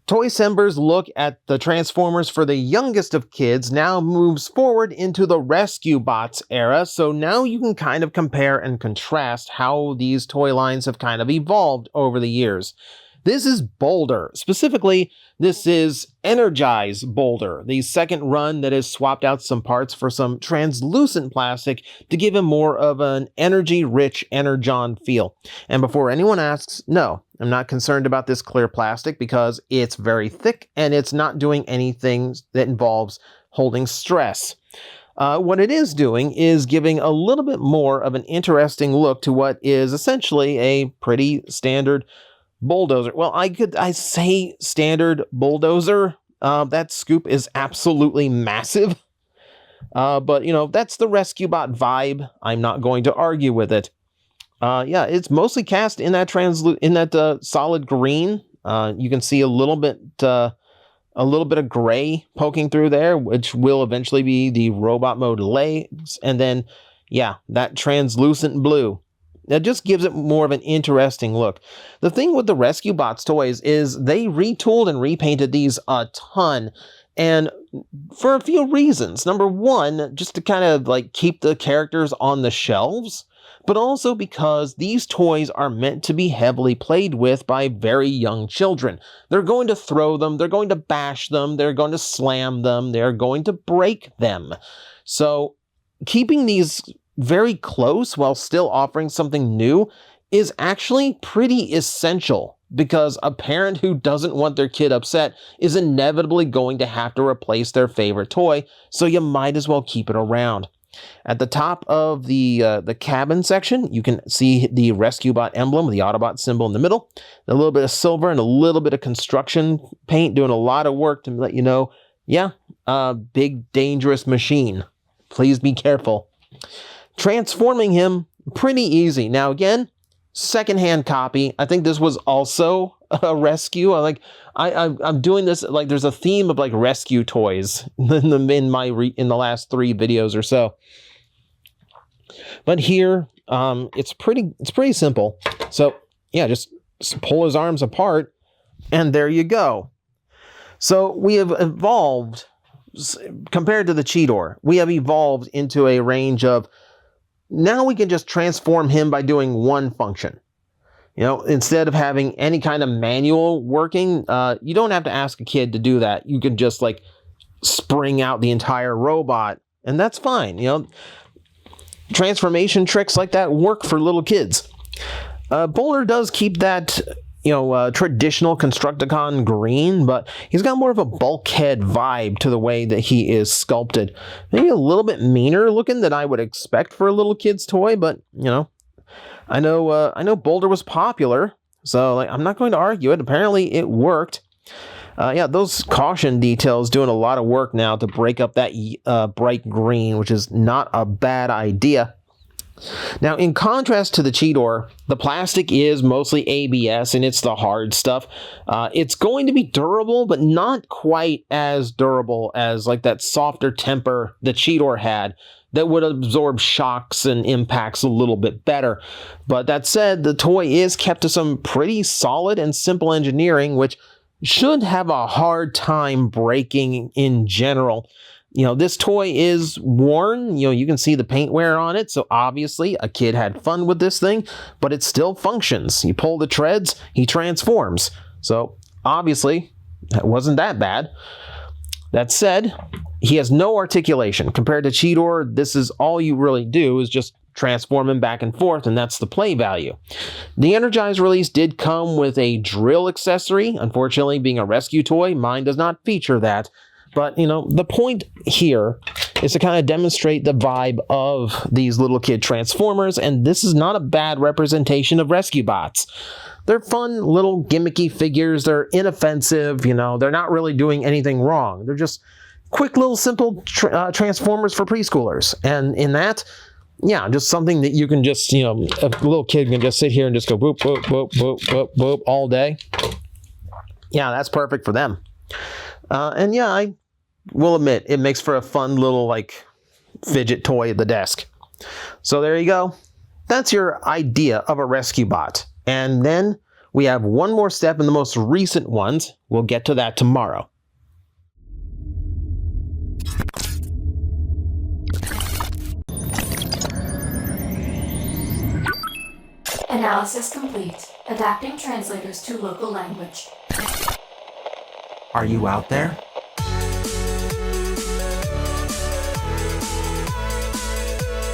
Toycember's look at the Transformers for the youngest of kids now moves forward into the Rescue Bots era, so now you can kind of compare and contrast how these toy lines have kind of evolved over the years. This is Boulder. Specifically, this is Energize Boulder, the second run that has swapped out some parts for some translucent plastic to give him more of an energy-rich Energon feel. And before anyone asks, no, I'm not concerned about this clear plastic because it's very thick and it's not doing anything that involves holding stress. What it is doing is giving a little bit more of an interesting look to what is essentially a pretty standard bulldozer. Well, I say standard bulldozer. That scoop is absolutely massive. But, you know, that's the Rescue Bot vibe. I'm not going to argue with it. Yeah, it's mostly cast in that solid green. You can see a little bit of gray poking through there, which will eventually be the robot mode legs. And then, yeah, that translucent blue. That just gives it more of an interesting look. The thing with the Rescue Bots toys is they retooled and repainted these a ton, and for a few reasons. Number one, just to kind of like keep the characters on the shelves, but also because these toys are meant to be heavily played with by very young children. They're going to throw them, they're going to bash them, they're going to slam them, they're going to break them. So keeping these very close while still offering something new is actually pretty essential, because a parent who doesn't want their kid upset is inevitably going to have to replace their favorite toy, so you might as well keep it around. At the top of the cabin section, you can see the Rescue Bot emblem with the Autobot symbol in the middle, a little bit of silver and a little bit of construction paint doing a lot of work to let you know, yeah, big dangerous machine. Please be careful. Transforming him, pretty easy. Now again, secondhand copy. I think this was also a rescue. I'm doing this, like, there's a theme of like rescue toys in the last 3 videos or so. But here, it's pretty simple. So yeah, just pull his arms apart, and there you go. So we have evolved, compared to the Cheetor, we have evolved into a range of, now we can just transform him by doing one function. You know, instead of having any kind of manual working, you don't have to ask a kid to do that. You can just like spring out the entire robot, and that's fine. You know, transformation tricks like that work for little kids. Boulder does keep that, traditional Constructicon green, but he's got more of a bulkhead vibe to the way that he is sculpted. Maybe a little bit meaner looking than I would expect for a little kid's toy, but, you know, I know Boulder was popular, so like, I'm not going to argue it. Apparently it worked. Yeah, those caution details doing a lot of work now to break up that bright green, which is not a bad idea. Now, in contrast to the Cheetor, the plastic is mostly ABS, and it's the hard stuff. It's going to be durable, but not quite as durable as like that softer temper the Cheetor had that would absorb shocks and impacts a little bit better. But that said, the toy is kept to some pretty solid and simple engineering, which should have a hard time breaking in general. You know, this toy is worn, you can see the paint wear on it, so obviously a kid had fun with this thing, but it still functions. You pull the treads, he transforms. So obviously, that wasn't that bad. That said, he has no articulation. Compared to Cheetor, this is all you really do is just transform him back and forth, and that's the play value. The Energize release did come with a drill accessory. Unfortunately, being a rescue toy, mine does not feature that. But, the point here is to kind of demonstrate the vibe of these little kid Transformers, and this is not a bad representation of Rescue Bots. They're fun little gimmicky figures. They're inoffensive, they're not really doing anything wrong. They're just quick little simple Transformers for preschoolers. And in that, yeah, just something that you can just, a little kid can just sit here and just go whoop, whoop, whoop, whoop, whoop, whoop all day. Yeah, that's perfect for them. And yeah, I will admit, it makes for a fun little, like, fidget toy at the desk. So there you go. That's your idea of a rescue bot. And then We have one more step in the most recent ones. We'll get to that tomorrow. Analysis complete. Adapting translators to local language. Are you out there?